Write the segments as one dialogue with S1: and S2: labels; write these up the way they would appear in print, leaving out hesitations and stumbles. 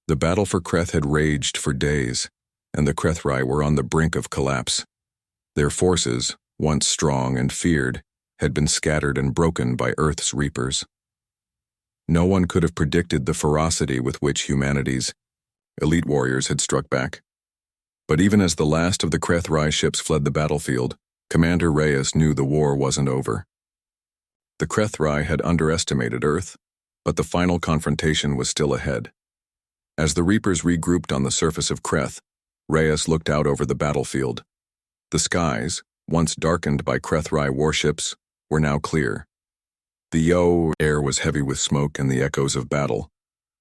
S1: The battle for Kreth had raged for days, and the Krethrai were on the brink of collapse. Their forces, once strong and feared, had been scattered and broken by Earth's reapers. No one could have predicted the ferocity with which humanity's elite warriors had struck back. But even as the last of the Krethrai ships fled the battlefield, Commander Reyes knew the war wasn't over. The Krethrai had underestimated Earth, but the final confrontation was still ahead. As the Reapers regrouped on the surface of Kreth, Reyes looked out over the battlefield. The skies, once darkened by Krethrai warships, were now clear. The air was heavy with smoke and the echoes of battle,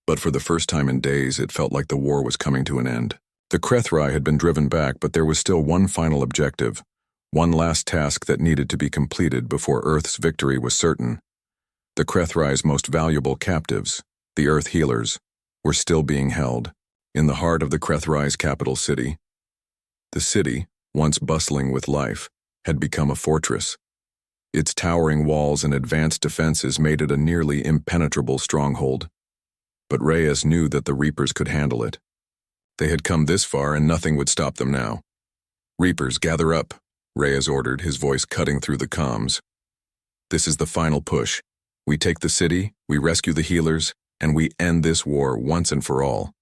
S1: but for the first time in days it felt like the war was coming to an end. The Krethrai had been driven back, but there was still one final objective, one last task that needed to be completed before Earth's victory was certain. The Krethrai's most valuable captives, the Earth Healers, were still being held, in the heart of the Krethrai's capital city. The city, once bustling with life, had become a fortress. Its towering walls and advanced defenses made it a nearly impenetrable stronghold. But Reyes knew that the Reapers could handle it. They had come this far and nothing would stop them now. "Reapers, gather up," Reyes ordered, his voice cutting through the comms. "This is the final push. We take the city, we rescue the healers, and we end this war once and for all."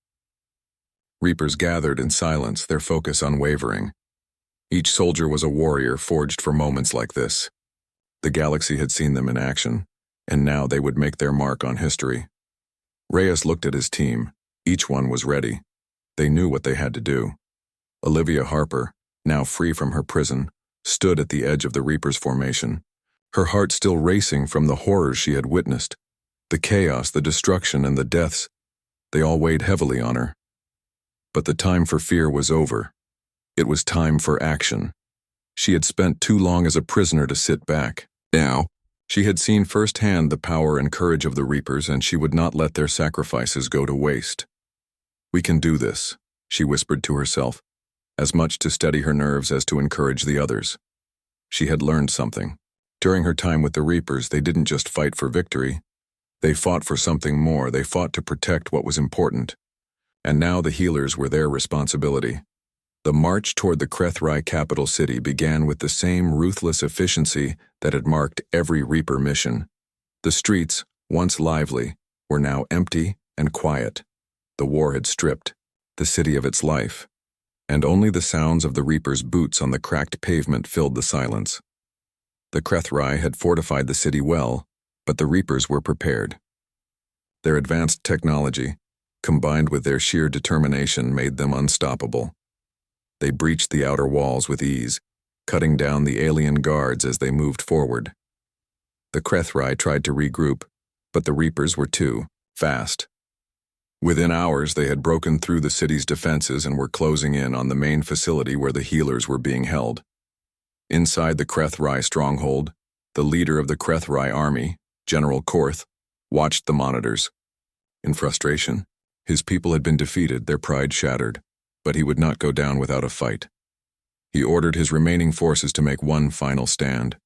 S1: Reapers gathered in silence, their focus unwavering. Each soldier was a warrior forged for moments like this. The galaxy had seen them in action, and now they would make their mark on history. Reyes looked at his team. Each one was ready. They knew what they had to do. Olivia Harper, now free from her prison, stood at the edge of the Reapers' formation, her heart still racing from the horrors she had witnessed. The chaos, the destruction, and the deaths, they all weighed heavily on her. But the time for fear was over. It was time for action. She had spent too long as a prisoner to sit back. Now, she had seen firsthand the power and courage of the Reapers, and she would not let their sacrifices go to waste. "We can do this," she whispered to herself, as much to steady her nerves as to encourage the others. She had learned something. During her time with the Reapers, they didn't just fight for victory. They fought for something more. They fought to protect what was important. And now the healers were their responsibility. The march toward the Krethrai capital city began with the same ruthless efficiency that had marked every Reaper mission. The streets, once lively, were now empty and quiet. The war had stripped the city of its life, and only the sounds of the Reapers' boots on the cracked pavement filled the silence. The Krethrai had fortified the city well, but the Reapers were prepared. Their advanced technology, combined with their sheer determination, made them unstoppable. They breached the outer walls with ease, cutting down the alien guards as they moved forward. The Krethrai tried to regroup, but the Reapers were too fast. Within hours, they had broken through the city's defenses and were closing in on the main facility where the healers were being held. Inside the Krethrai stronghold, the leader of the Krethrai army, General Korth, watched the monitors. In frustration, his people had been defeated, their pride shattered, but he would not go down without a fight. He ordered his remaining forces to make one final stand.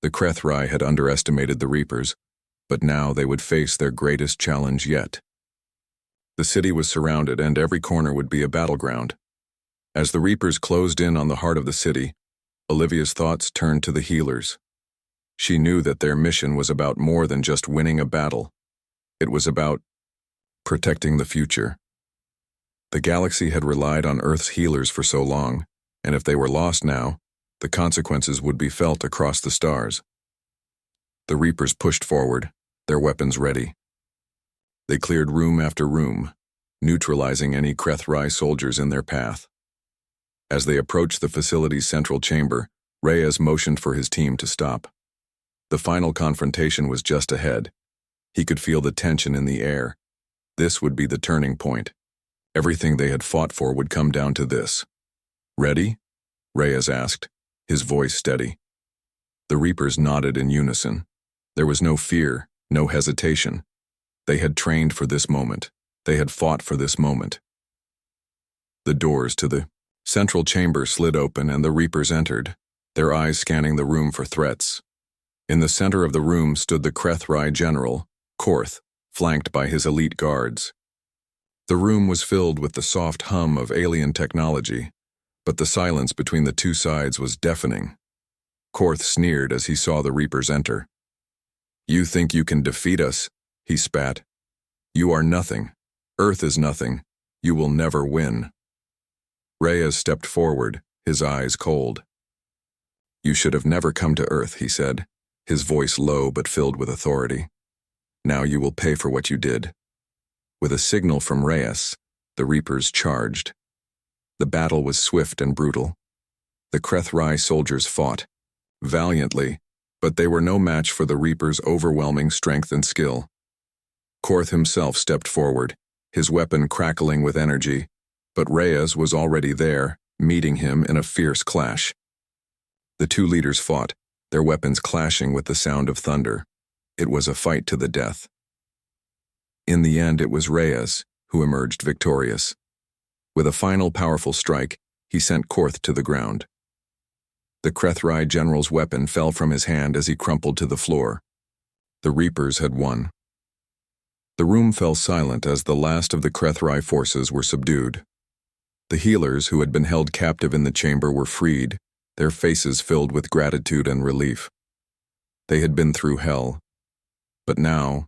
S1: The Krethrai had underestimated the Reapers, but now they would face their greatest challenge yet. The city was surrounded, and every corner would be a battleground. As the Reapers closed in on the heart of the city, Olivia's thoughts turned to the healers. She knew that their mission was about more than just winning a battle. It was about protecting the future. The galaxy had relied on Earth's healers for so long, and if they were lost now, the consequences would be felt across the stars. The Reapers pushed forward, their weapons ready. They cleared room after room, neutralizing any Krethrai soldiers in their path. As they approached the facility's central chamber, Reyes motioned for his team to stop. The final confrontation was just ahead. He could feel the tension in the air. This would be the turning point. Everything they had fought for would come down to this. "Ready?" Reyes asked, his voice steady. The Reapers nodded in unison. There was no fear, no hesitation. They had trained for this moment. They had fought for this moment. The doors to the central chamber slid open and the Reapers entered, their eyes scanning the room for threats. In the center of the room stood the Krethrai general, Korth, flanked by his elite guards. The room was filled with the soft hum of alien technology, but the silence between the two sides was deafening. Korth sneered as he saw the Reapers enter. "You think you can defeat us?" he spat. "You are nothing. Earth is nothing. You will never win." Reyes stepped forward, his eyes cold. "You should have never come to Earth," he said, his voice low but filled with authority. "Now you will pay for what you did." With a signal from Reyes, the Reapers charged. The battle was swift and brutal. The Krethrai soldiers fought valiantly, but they were no match for the Reapers' overwhelming strength and skill. Korth himself stepped forward, his weapon crackling with energy, but Reyes was already there, meeting him in a fierce clash. The two leaders fought, their weapons clashing with the sound of thunder. It was a fight to the death. In the end, it was Reyes who emerged victorious. With a final powerful strike, he sent Korth to the ground. The Krethrai general's weapon fell from his hand as he crumpled to the floor. The Reapers had won. The room fell silent as the last of the Krethrai forces were subdued. The healers who had been held captive in the chamber were freed, their faces filled with gratitude and relief. They had been through hell, but now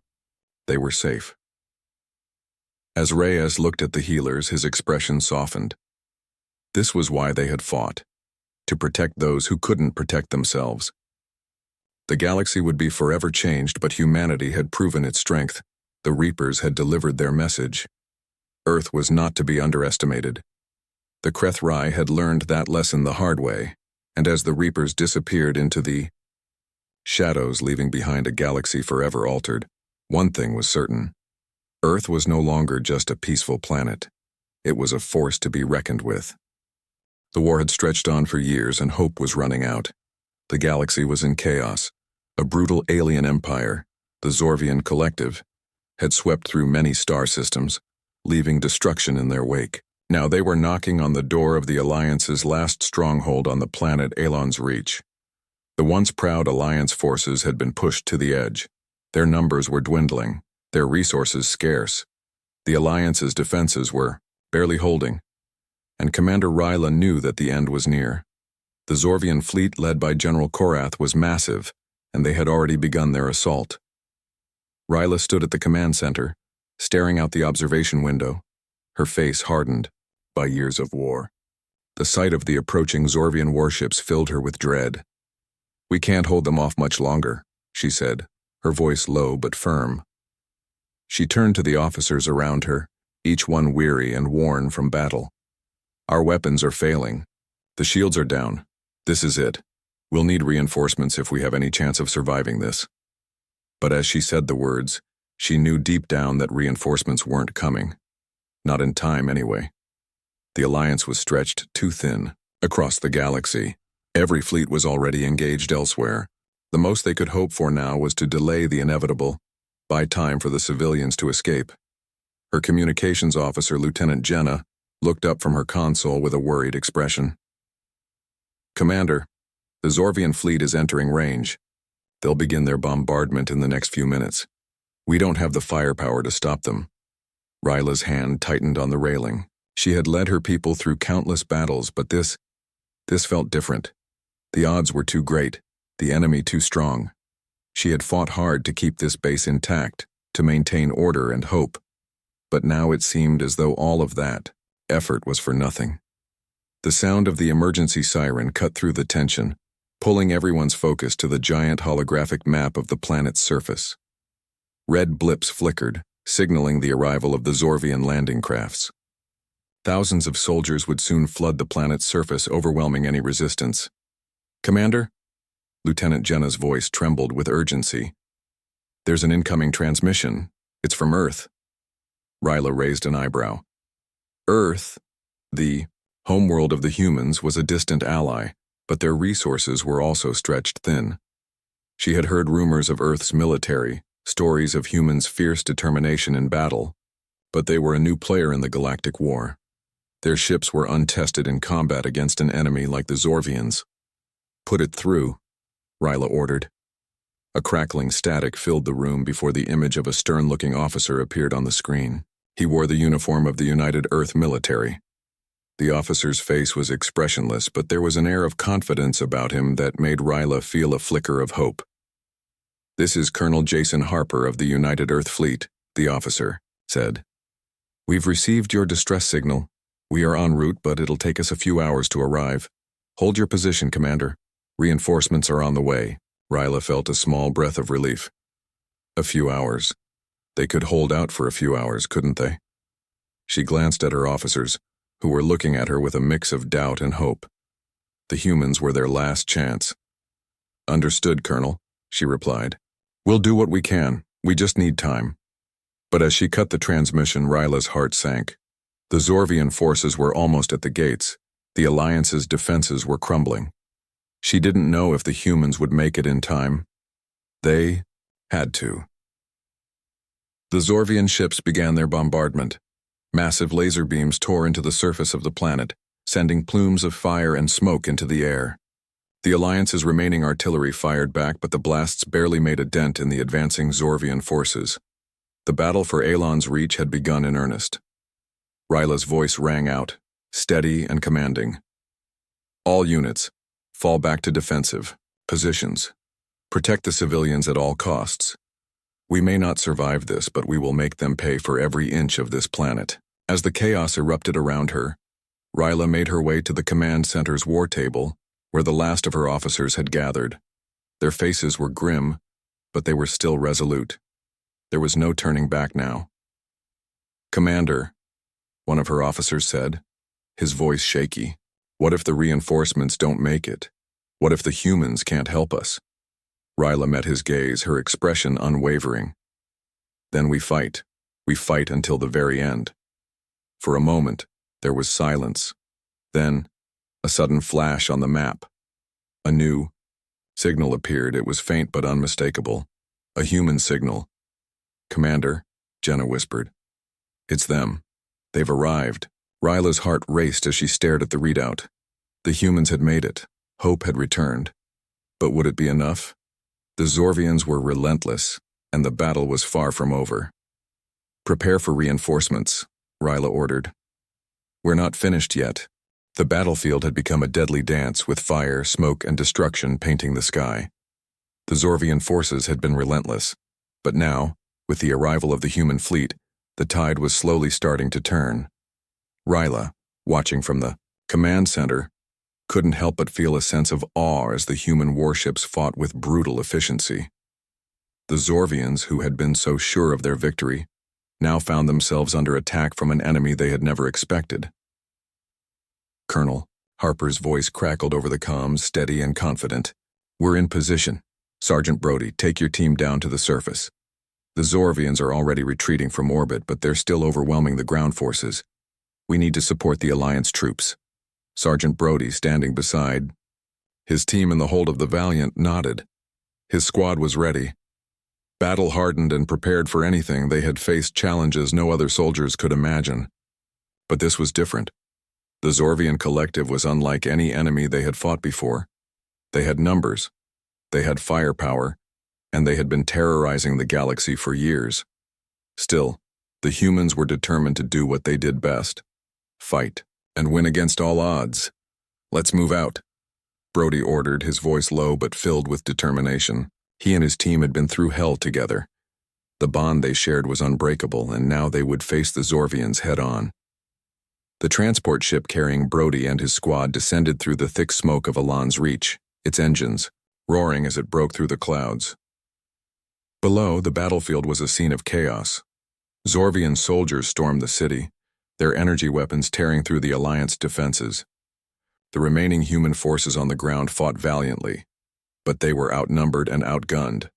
S1: they were safe. As Reyes looked at the healers, his expression softened. This was why they had fought, to protect those who couldn't protect themselves. The galaxy would be forever changed, but humanity had proven its strength. The Reapers had delivered their message. Earth was not to be underestimated. The Krethrai had learned that lesson the hard way, and as the Reapers disappeared into the shadows, leaving behind a galaxy forever altered, one thing was certain. Earth was no longer just a peaceful planet. It was a force to be reckoned with. The war had stretched on for years and hope was running out. The galaxy was in chaos. A brutal alien empire, the Zorvian Collective, had swept through many star systems, leaving destruction in their wake. Now they were knocking on the door of the Alliance's last stronghold on the planet Alon's Reach. The once proud Alliance forces had been pushed to the edge. Their numbers were dwindling, their resources scarce. The Alliance's defenses were barely holding, and Commander Ryla knew that the end was near. The Zorvian fleet led by General Korath was massive, and they had already begun their assault. Ryla stood at the command center, staring out the observation window, her face hardened by years of war. The sight of the approaching Zorvian warships filled her with dread. "We can't hold them off much longer," she said, her voice low but firm. She turned to the officers around her, each one weary and worn from battle. "Our weapons are failing. The shields are down. This is it. We'll need reinforcements if we have any chance of surviving this." But as she said the words, she knew deep down that reinforcements weren't coming. Not in time, anyway. The Alliance was stretched too thin. Across the galaxy, every fleet was already engaged elsewhere. The most they could hope for now was to delay the inevitable, buy time for the civilians to escape. Her communications officer, Lieutenant Jenna, looked up from her console with a worried expression. "Commander, the Zorvian fleet is entering range. They'll begin their bombardment in the next few minutes. We don't have the firepower to stop them." Ryla's hand tightened on the railing. She had led her people through countless battles, but this felt different. The odds were too great, the enemy too strong. She had fought hard to keep this base intact, to maintain order and hope. But now it seemed as though all of that effort was for nothing. The sound of the emergency siren cut through the tension, pulling everyone's focus to the giant holographic map of the planet's surface. Red blips flickered, signaling the arrival of the Zorvian landing crafts. Thousands of soldiers would soon flood the planet's surface, overwhelming any resistance. "Commander?" Lieutenant Jenna's voice trembled with urgency. "There's an incoming transmission. It's from Earth." Ryla raised an eyebrow. Earth, the homeworld of the humans, was a distant ally, but their resources were also stretched thin. She had heard rumors of Earth's military, stories of humans' fierce determination in battle, but they were a new player in the galactic war. Their ships were untested in combat against an enemy like the Zorvians. "Put it through," Ryla ordered. A crackling static filled the room before the image of a stern-looking officer appeared on the screen. He wore the uniform of the United Earth military. The officer's face was expressionless, but there was an air of confidence about him that made Ryla feel a flicker of hope. "This is Colonel Jason Harper of the United Earth Fleet," the officer said. "We've received your distress signal. We are en route, but it'll take us a few hours to arrive. Hold your position, Commander. Reinforcements are on the way." Ryla felt a small breath of relief. A few hours. They could hold out for a few hours, couldn't they? She glanced at her officers, who were looking at her with a mix of doubt and hope. The humans were their last chance. "Understood, Colonel," she replied. "We'll do what we can. We just need time." But as she cut the transmission, Ryla's heart sank. The Zorvian forces were almost at the gates. The Alliance's defenses were crumbling. She didn't know if the humans would make it in time. They had to. The Zorvian ships began their bombardment. Massive laser beams tore into the surface of the planet, sending plumes of fire and smoke into the air. The Alliance's remaining artillery fired back, but the blasts barely made a dent in the advancing Zorvian forces. The battle for Alon's Reach had begun in earnest. Ryla's voice rang out, steady and commanding. "All units, fall back to defensive positions. Protect the civilians at all costs. We may not survive this, but we will make them pay for every inch of this planet." As the chaos erupted around her, Ryla made her way to the command center's war table, where the last of her officers had gathered. Their faces were grim, but they were still resolute. There was no turning back now. "Commander," one of her officers said, his voice shaky, "what if the reinforcements don't make it? What if the humans can't help us?" Ryla met his gaze, her expression unwavering. "Then we fight. We fight until the very end." For a moment, there was silence. Then, a sudden flash on the map. A new signal appeared. It was faint but unmistakable. A human signal. "Commander," Jenna whispered. "It's them. They've arrived." Ryla's heart raced as she stared at the readout. The humans had made it. Hope had returned. But would it be enough? The Zorvians were relentless, and the battle was far from over. "Prepare for reinforcements," Ryla ordered. "We're not finished yet." The battlefield had become a deadly dance, with fire, smoke, and destruction painting the sky. The Zorvian forces had been relentless, but now, with the arrival of the human fleet, the tide was slowly starting to turn. Ryla, watching from the command center, couldn't help but feel a sense of awe as the human warships fought with brutal efficiency. The Zorvians, who had been so sure of their victory, now found themselves under attack from an enemy they had never expected. "Colonel," Harper's voice crackled over the comms, steady and confident. "We're in position. Sergeant Brody, take your team down to the surface. The Zorvians are already retreating from orbit, but they're still overwhelming the ground forces. We need to support the Alliance troops." Sergeant Brody, standing beside his team in the hold of the Valiant, nodded. His squad was ready. Battle-hardened and prepared for anything, they had faced challenges no other soldiers could imagine. But this was different. The Zorvian collective was unlike any enemy they had fought before. They had numbers, they had firepower, and they had been terrorizing the galaxy for years. Still, the humans were determined to do what they did best: fight, and win against all odds. "Let's move out," Brody ordered, his voice low but filled with determination. He and his team had been through hell together. The bond they shared was unbreakable, and now they would face the Zorvians head-on. The transport ship carrying Brody and his squad descended through the thick smoke of Alon's Reach, its engines roaring as it broke through the clouds. Below, the battlefield was a scene of chaos. Zorvian soldiers stormed the city, their energy weapons tearing through the Alliance defenses. The remaining human forces on the ground fought valiantly, but they were outnumbered and outgunned.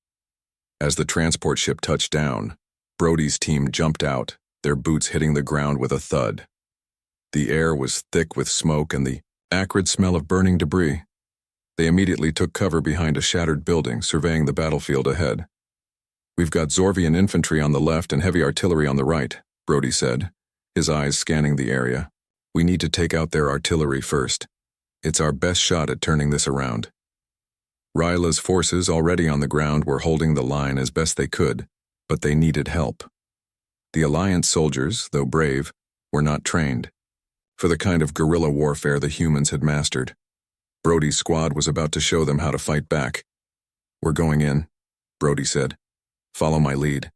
S1: As the transport ship touched down, Brody's team jumped out, their boots hitting the ground with a thud. The air was thick with smoke and the acrid smell of burning debris. They immediately took cover behind a shattered building, surveying the battlefield ahead. "We've got Zorvian infantry on the left and heavy artillery on the right," Brody said, his eyes scanning the area. "We need to take out their artillery first. It's our best shot at turning this around." Ryla's forces, already on the ground, were holding the line as best they could, but they needed help. The Alliance soldiers, though brave, were not trained for the kind of guerrilla warfare the humans had mastered. Brody's squad was about to show them how to fight back. "We're going in," Brody said. "Follow my lead."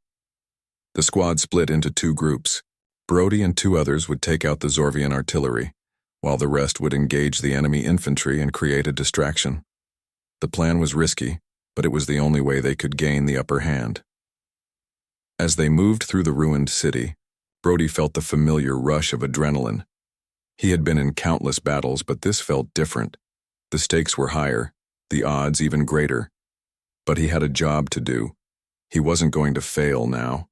S1: The squad split into two groups. Brody and two others would take out the Zorvian artillery, while the rest would engage the enemy infantry and create a distraction. The plan was risky, but it was the only way they could gain the upper hand. As they moved through the ruined city, Brody felt the familiar rush of adrenaline. He had been in countless battles, but this felt different. The stakes were higher, the odds even greater. But he had a job to do. He wasn't going to fail now.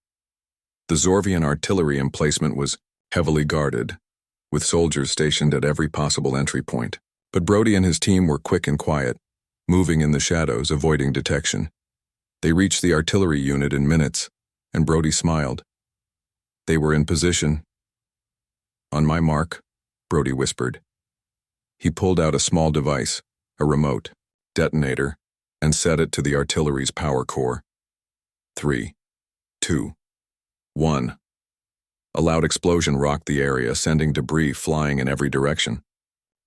S1: The Zorvian artillery emplacement was heavily guarded, with soldiers stationed at every possible entry point. But Brody and his team were quick and quiet, moving in the shadows, avoiding detection. They reached the artillery unit in minutes, and Brody smiled. They were in position. "On my mark," Brody whispered. He pulled out a small device, a remote detonator, and set it to the artillery's power core. 3, 2, 1. A loud explosion rocked the area, sending debris flying in every direction.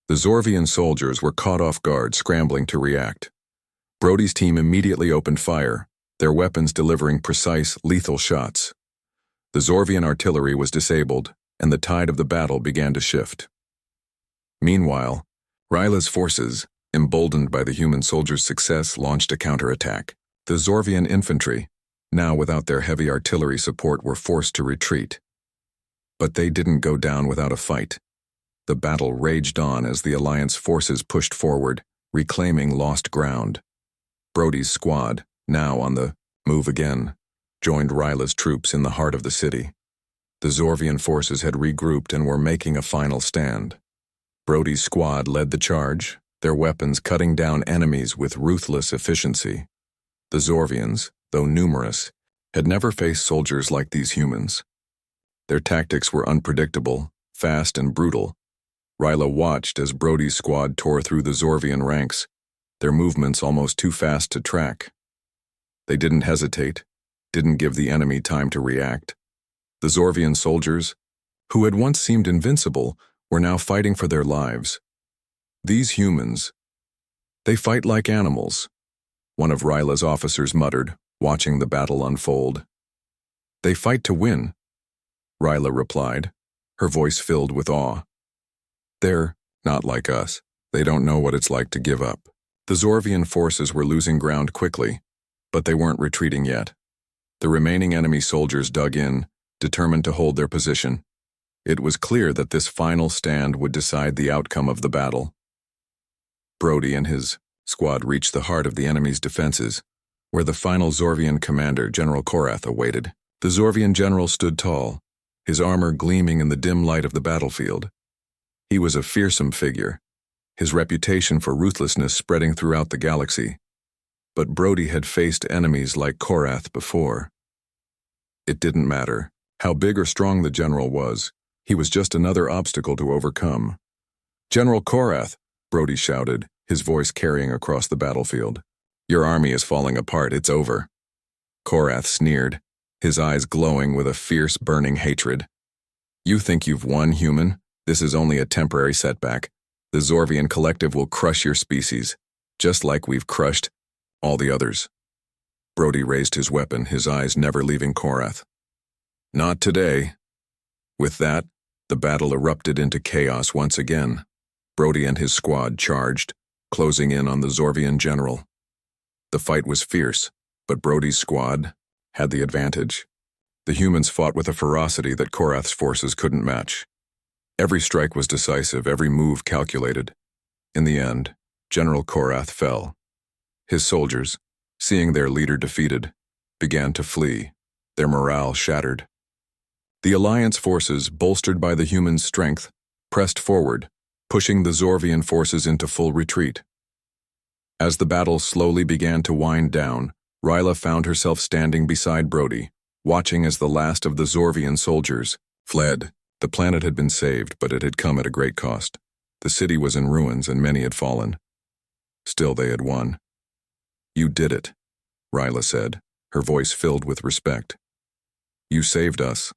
S1: The Zorvian soldiers were caught off guard, scrambling to react. Brody's team immediately opened fire, their weapons delivering precise, lethal shots. The Zorvian artillery was disabled, and the tide of the battle began to shift. Meanwhile, Ryla's forces, emboldened by the human soldiers' success, launched a counterattack. The Zorvian infantry, now without their heavy artillery support, were forced to retreat. But they didn't go down without a fight. The battle raged on as the Alliance forces pushed forward, reclaiming lost ground. Brody's squad, now on the move again, joined Ryla's troops in the heart of the city. The Zorvian forces had regrouped and were making a final stand. Brody's squad led the charge, their weapons cutting down enemies with ruthless efficiency. The Zorvians, though numerous, had never faced soldiers like these humans. Their tactics were unpredictable, fast and brutal. Ryla watched as Brody's squad tore through the Zorvian ranks, their movements almost too fast to track. They didn't hesitate, didn't give the enemy time to react. The Zorvian soldiers, who had once seemed invincible, were now fighting for their lives. "These humans, they fight like animals," one of Ryla's officers muttered, watching the battle unfold. "They fight to win," Ryla replied, her voice filled with awe. "They're not like us. They don't know what it's like to give up." The Zorvian forces were losing ground quickly, but they weren't retreating yet. The remaining enemy soldiers dug in, determined to hold their position. It was clear that this final stand would decide the outcome of the battle. Brody and his squad reached the heart of the enemy's defenses, where the final Zorvian commander, General Korath, awaited. The Zorvian general stood tall, his armor gleaming in the dim light of the battlefield. He was a fearsome figure, his reputation for ruthlessness spreading throughout the galaxy. But Brody had faced enemies like Korath before. It didn't matter how big or strong the general was. He was just another obstacle to overcome. "General Korath," Brody shouted, his voice carrying across the battlefield. "Your army is falling apart. It's over." Korath sneered, his eyes glowing with a fierce, burning hatred. "You think you've won, human? This is only a temporary setback. The Zorvian collective will crush your species, just like we've crushed all the others." Brody raised his weapon, his eyes never leaving Korath. "Not today." With that, the battle erupted into chaos once again. Brody and his squad charged, closing in on the Zorvian general. The fight was fierce, but Brody's squad had the advantage. The humans fought with a ferocity that Korath's forces couldn't match. Every strike was decisive, every move calculated. In the end, General Korath fell. His soldiers, seeing their leader defeated, began to flee, their morale shattered. The Alliance forces, bolstered by the humans' strength, pressed forward, pushing the Zorvian forces into full retreat. As the battle slowly began to wind down, Ryla found herself standing beside Brody, watching as the last of the Zorvian soldiers fled. The planet had been saved, but it had come at a great cost. The city was in ruins and many had fallen. Still, they had won. "You did it," Ryla said, her voice filled with respect. "You saved us,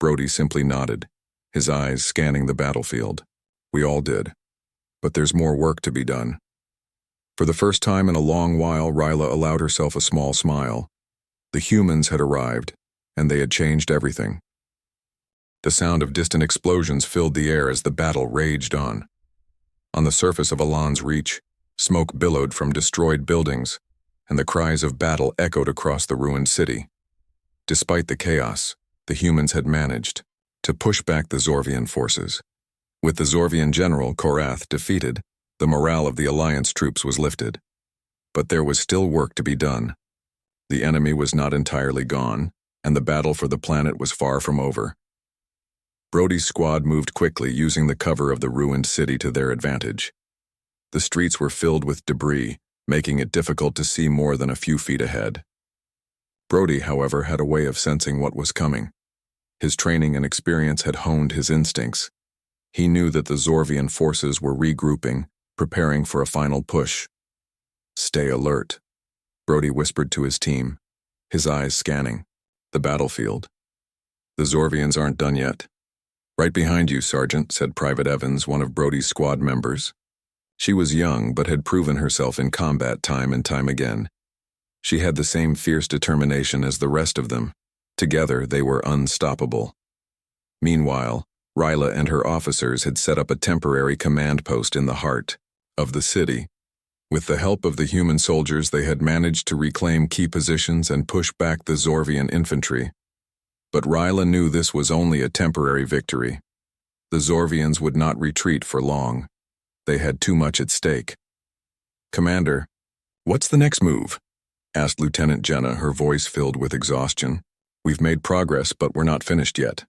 S1: Brody simply nodded, his eyes scanning the battlefield. We all did. But there's more work to be done. For the first time in a long while, Ryla allowed herself a small smile. The humans had arrived, and they had changed everything. The sound of distant explosions filled the air as the battle raged on. On the surface of Alon's Reach, smoke billowed from destroyed buildings, and the cries of battle echoed across the ruined city. Despite the chaos, the humans had managed to push back the Zorvian forces. With the Zorvian general, Korath, defeated, the morale of the Alliance troops was lifted. But there was still work to be done. The enemy was not entirely gone, and the battle for the planet was far from over. Brody's squad moved quickly, using the cover of the ruined city to their advantage. The streets were filled with debris, making it difficult to see more than a few feet ahead. Brody, however, had a way of sensing what was coming. His training and experience had honed his instincts. He knew that the Zorvian forces were regrouping, preparing for a final push. Stay alert, Brody whispered to his team, his eyes scanning the battlefield. The Zorvians aren't done yet. Right behind you, Sergeant, said Private Evans, one of Brody's squad members. She was young, but had proven herself in combat time and time again. She had the same fierce determination as the rest of them. Together, they were unstoppable. Meanwhile, Ryla and her officers had set up a temporary command post in the heart of the city. With the help of the human soldiers, they had managed to reclaim key positions and push back the Zorvian infantry. But Ryla knew this was only a temporary victory. The Zorvians would not retreat for long. They had too much at stake. Commander, what's the next move? Asked Lieutenant Jenna, her voice filled with exhaustion. We've made progress, but we're not finished yet.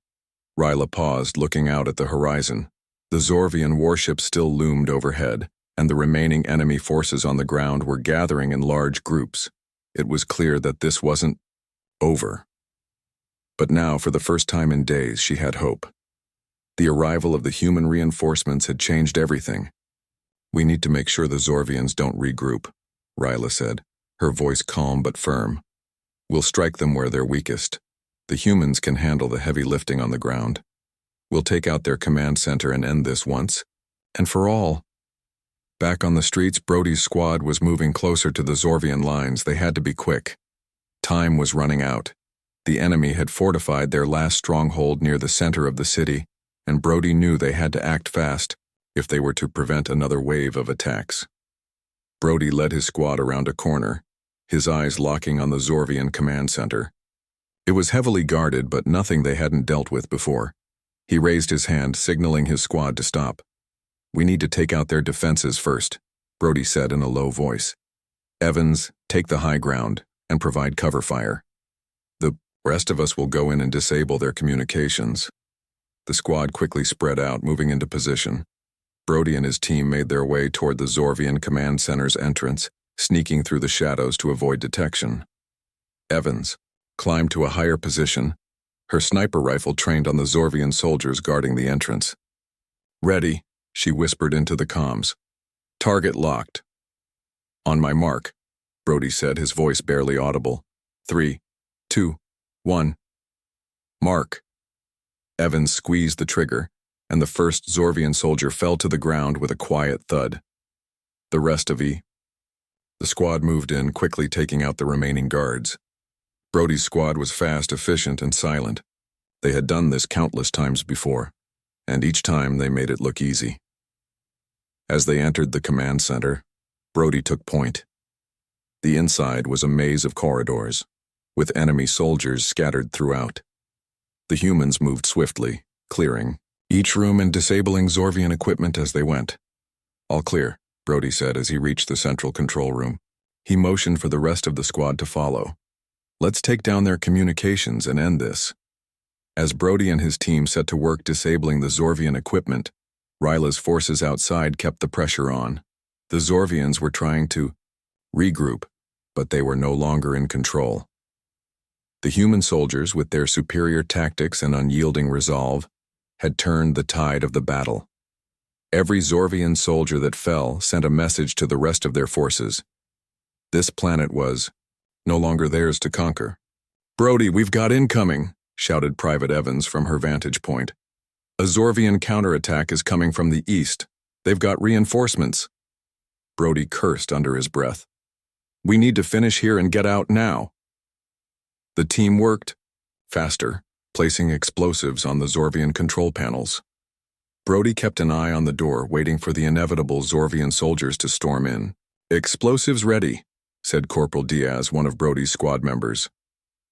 S1: Ryla paused, looking out at the horizon. The Zorvian warship still loomed overhead, and the remaining enemy forces on the ground were gathering in large groups. It was clear that this wasn't over. But now, for the first time in days, she had hope. The arrival of the human reinforcements had changed everything. We need to make sure the Zorvians don't regroup, Ryla said, her voice calm but firm. We'll strike them where they're weakest. The humans can handle the heavy lifting on the ground. We'll take out their command center and end this once and for all. Back on the streets, Brody's squad was moving closer to the Zorvian lines. They had to be quick. Time was running out. The enemy had fortified their last stronghold near the center of the city, and Brody knew they had to act fast if they were to prevent another wave of attacks. Brody led his squad around a corner, his eyes locking on the Zorvian command center. It was heavily guarded, but nothing they hadn't dealt with before. He raised his hand, signaling his squad to stop. We need to take out their defenses first, Brody said in a low voice. Evans, take the high ground and provide cover fire. The rest of us will go in and disable their communications. The squad quickly spread out, moving into position. Brody and his team made their way toward the Zorvian command center's entrance, sneaking through the shadows to avoid detection. Evans climbed to a higher position, her sniper rifle trained on the Zorvian soldiers guarding the entrance. Ready, she whispered into the comms. Target locked. On my mark, Brody said, his voice barely audible. 3, 2, 1. Mark. Evans squeezed the trigger, and the first Zorvian soldier fell to the ground with a quiet thud. The rest of the squad moved in, quickly taking out the remaining guards. Brody's squad was fast, efficient, and silent. They had done this countless times before, and each time they made it look easy. As they entered the command center, Brody took point. The inside was a maze of corridors, with enemy soldiers scattered throughout. The humans moved swiftly, clearing each room and disabling Zorvian equipment as they went. All clear, Brody said as he reached the central control room. He motioned for the rest of the squad to follow. Let's take down their communications and end this. As Brody and his team set to work disabling the Zorvian equipment, Ryla's forces outside kept the pressure on. The Zorvians were trying to regroup, but they were no longer in control. The human soldiers, with their superior tactics and unyielding resolve, had turned the tide of the battle. Every Zorvian soldier that fell sent a message to the rest of their forces. This planet was no longer theirs to conquer. Brody, we've got incoming, shouted Private Evans from her vantage point. "A Zorvian counterattack is coming from the east. They've got reinforcements." Brody cursed under his breath. "We need to finish here and get out now." The team worked faster, placing explosives on the Zorvian control panels. Brody kept an eye on the door, waiting for the inevitable Zorvian soldiers to storm in. "Explosives ready," said Corporal Diaz, one of Brody's squad members.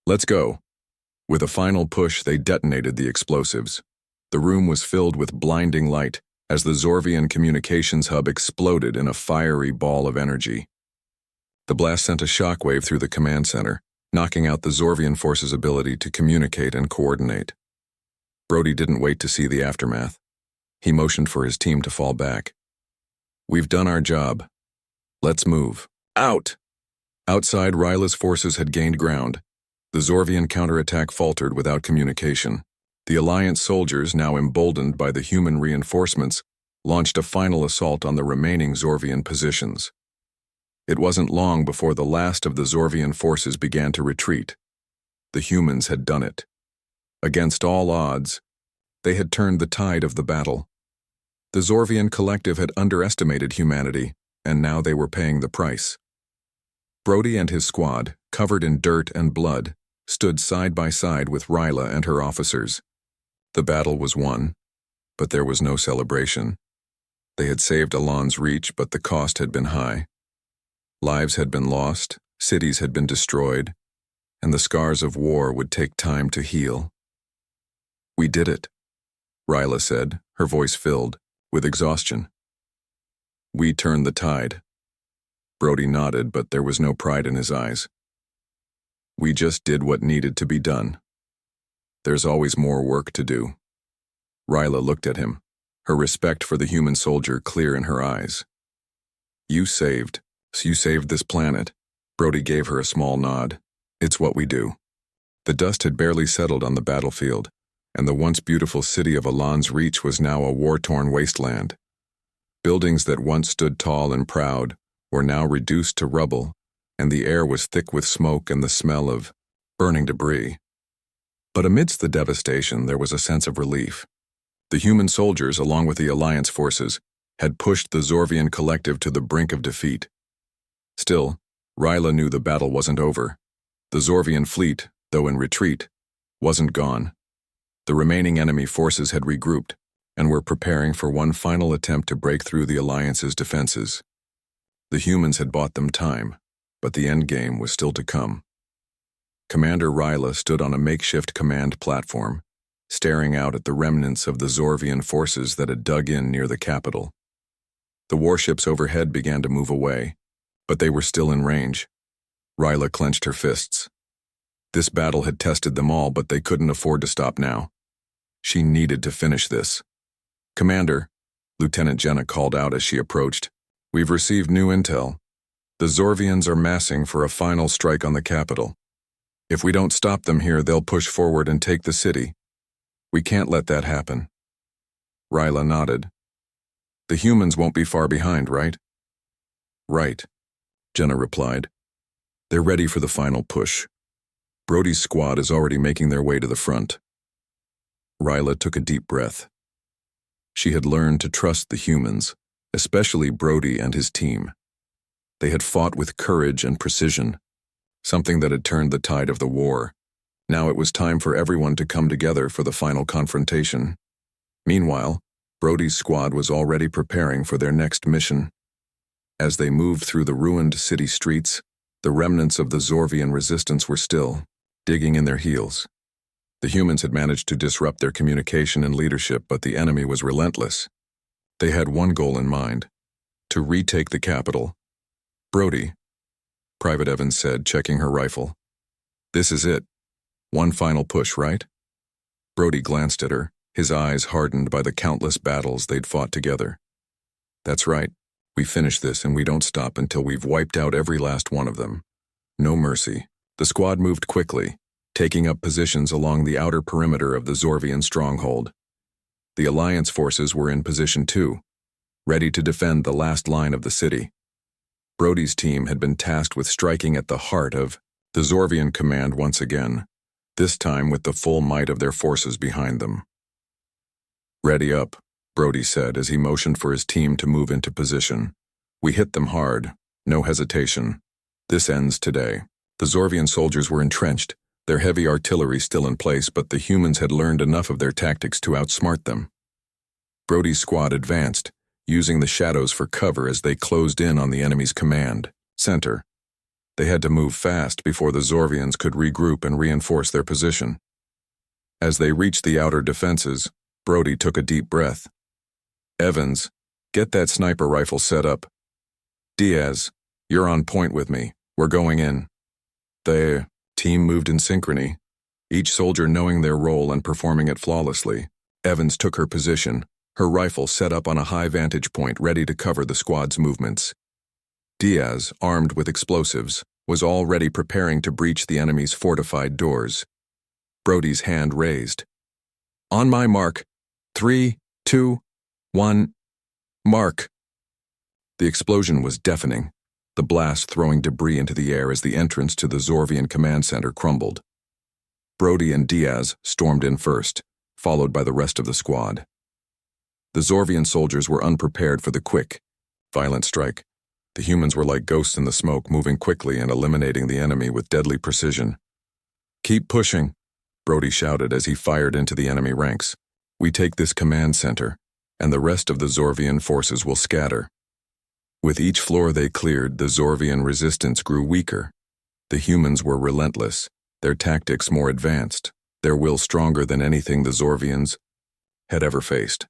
S1: "Let's go." With a final push, they detonated the explosives. The room was filled with blinding light as the Zorvian communications hub exploded in a fiery ball of energy. The blast sent a shockwave through the command center, knocking out the Zorvian force's ability to communicate and coordinate. Brody didn't wait to see the aftermath. He motioned for his team to fall back. "We've done our job. Let's move. Out!" Outside, Ryla's forces had gained ground. The Zorvian counterattack faltered without communication. The Alliance soldiers, now emboldened by the human reinforcements, launched a final assault on the remaining Zorvian positions. It wasn't long before the last of the Zorvian forces began to retreat. The humans had done it. Against all odds, they had turned the tide of the battle. The Zorvian collective had underestimated humanity, and now they were paying the price. Brody and his squad, covered in dirt and blood, stood side by side with Ryla and her officers. The battle was won, but there was no celebration. They had saved Alon's reach, but the cost had been high. Lives had been lost, cities had been destroyed, and the scars of war would take time to heal. "We did it," Ryla said, her voice filled with exhaustion. "We turned the tide." Brody nodded, but there was no pride in his eyes. "We just did what needed to be done. There's always more work to do." Ryla looked at him, her respect for the human soldier clear in her eyes. You saved this planet." Brody gave her a small nod. "It's what we do." The dust had barely settled on the battlefield, and the once beautiful city of Alon's Reach was now a war-torn wasteland. Buildings that once stood tall and proud were now reduced to rubble, and the air was thick with smoke and the smell of burning debris. But amidst the devastation, there was a sense of relief. The human soldiers, along with the Alliance forces, had pushed the Zorvian collective to the brink of defeat. Still, Ryla knew the battle wasn't over. The Zorvian fleet, though in retreat, wasn't gone. The remaining enemy forces had regrouped and were preparing for one final attempt to break through the Alliance's defenses. The humans had bought them time, but the endgame was still to come. Commander Ryla stood on a makeshift command platform, staring out at the remnants of the Zorvian forces that had dug in near the capital. The warships overhead began to move away, but they were still in range. Ryla clenched her fists. This battle had tested them all, but they couldn't afford to stop now. She needed to finish this. "Commander," Lieutenant Jenna called out as she approached, "we've received new intel. The Zorvians are massing for a final strike on the capital. If we don't stop them here, they'll push forward and take the city. We can't let that happen." Ryla nodded. "The humans won't be far behind, right?" "Right," Jenna replied. "They're ready for the final push. Brody's squad is already making their way to the front." Ryla took a deep breath. She had learned to trust the humans, especially Brody and his team. They had fought with courage and precision, something that had turned the tide of the war. Now it was time for everyone to come together for the final confrontation. Meanwhile, Brody's squad was already preparing for their next mission. As they moved through the ruined city streets, the remnants of the Zorvian resistance were still digging in their heels. The humans had managed to disrupt their communication and leadership, but the enemy was relentless. They had one goal in mind: to retake the capital. "Brody," Private Evans said, checking her rifle. "This is it. One final push, right?" Brody glanced at her, his eyes hardened by the countless battles they'd fought together. "That's right. We finish this and we don't stop until we've wiped out every last one of them. No mercy." The squad moved quickly, taking up positions along the outer perimeter of the Zorvian stronghold. The Alliance forces were in position too, ready to defend the last line of the city. Brody's team had been tasked with striking at the heart of the Zorvian command once again, this time with the full might of their forces behind them. "Ready up," Brody said as he motioned for his team to move into position. "We hit them hard, no hesitation. This ends today." The Zorvian soldiers were entrenched, their heavy artillery still in place, but the humans had learned enough of their tactics to outsmart them. Brody's squad advanced, using the shadows for cover as they closed in on the enemy's command center. They had to move fast before the Zorvians could regroup and reinforce their position. As they reached the outer defenses, Brody took a deep breath. "Evans, get that sniper rifle set up. Diaz, you're on point with me. We're going in." The team moved in synchrony, each soldier knowing their role and performing it flawlessly. Evans took her position, her rifle set up on a high vantage point ready to cover the squad's movements. Diaz, armed with explosives, was already preparing to breach the enemy's fortified doors. Brody's hand raised. "On my mark. 3, 2, 1, mark." The explosion was deafening, the blast throwing debris into the air as the entrance to the Zorvian command center crumbled. Brody and Diaz stormed in first, followed by the rest of the squad. The Zorvian soldiers were unprepared for the quick, violent strike. The humans were like ghosts in the smoke, moving quickly and eliminating the enemy with deadly precision. "Keep pushing," Brody shouted as he fired into the enemy ranks. "We take this command center, and the rest of the Zorvian forces will scatter." With each floor they cleared, the Zorvian resistance grew weaker. The humans were relentless, their tactics more advanced, their will stronger than anything the Zorvians had ever faced.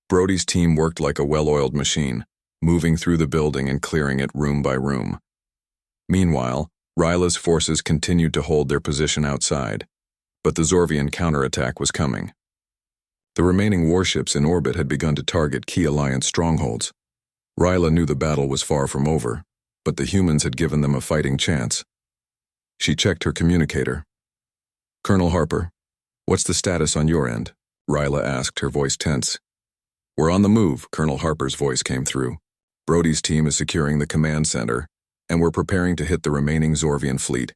S1: Brody's team worked like a well-oiled machine, moving through the building and clearing it room by room. Meanwhile, Ryla's forces continued to hold their position outside, but the Zorvian counterattack was coming. The remaining warships in orbit had begun to target key Alliance strongholds. Ryla knew the battle was far from over, but the humans had given them a fighting chance. She checked her communicator. "Colonel Harper, what's the status on your end?" Ryla asked, her voice tense. "We're on the move," Colonel Harper's voice came through. "Brody's team is securing the command center, and we're preparing to hit the remaining Zorvian fleet.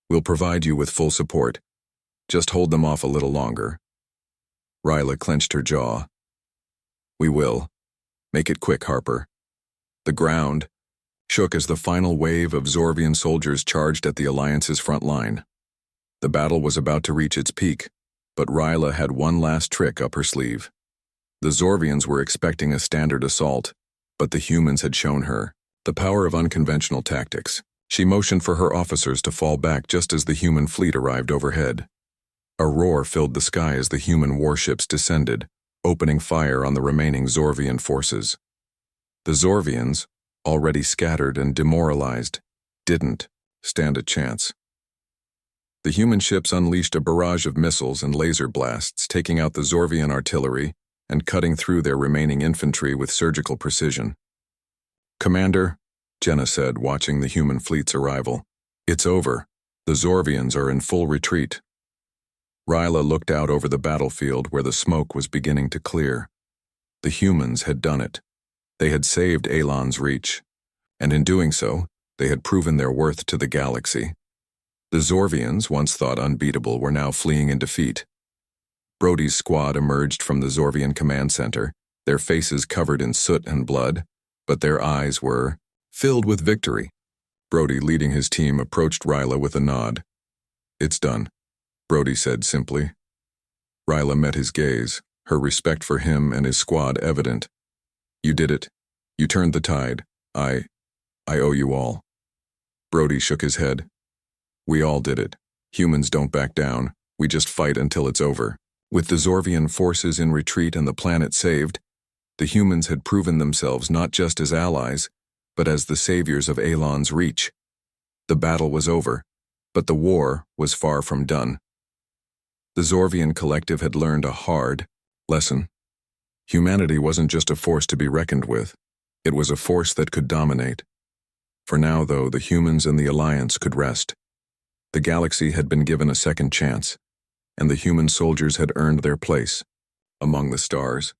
S1: We'll provide you with full support. Just hold them off a little longer." Ryla clenched her jaw. "We will. Make it quick, Harper." The ground shook as the final wave of Zorvian soldiers charged at the Alliance's front line. The battle was about to reach its peak, but Ryla had one last trick up her sleeve. The Zorvians were expecting a standard assault, but the humans had shown her the power of unconventional tactics. She motioned for her officers to fall back just as the human fleet arrived overhead. A roar filled the sky as the human warships descended, opening fire on the remaining Zorvian forces. The Zorvians, already scattered and demoralized, didn't stand a chance. The human ships unleashed a barrage of missiles and laser blasts, taking out the Zorvian artillery and cutting through their remaining infantry with surgical precision. "Commander," Jenna said, watching the human fleet's arrival, "it's over. The Zorvians are in full retreat." Ryla looked out over the battlefield where the smoke was beginning to clear. The humans had done it. They had saved Elan's reach, and in doing so, they had proven their worth to the galaxy. The Zorvians, once thought unbeatable, were now fleeing in defeat. Brody's squad emerged from the Zorvian command center, their faces covered in soot and blood, but their eyes were filled with victory. Brody, leading his team, approached Ryla with a nod. "It's done," Brody said simply. Ryla met his gaze, her respect for him and his squad evident. "You did it. You turned the tide. I owe you all." Brody shook his head. "We all did it. Humans don't back down. We just fight until it's over." With the Zorvian forces in retreat and the planet saved, the humans had proven themselves not just as allies, but as the saviors of Elan's reach. The battle was over, but the war was far from done. The Zorvian collective had learned a hard lesson. Humanity wasn't just a force to be reckoned with. It was a force that could dominate. For now, though, the humans and the Alliance could rest. The galaxy had been given a second chance, and the human soldiers had earned their place among the stars.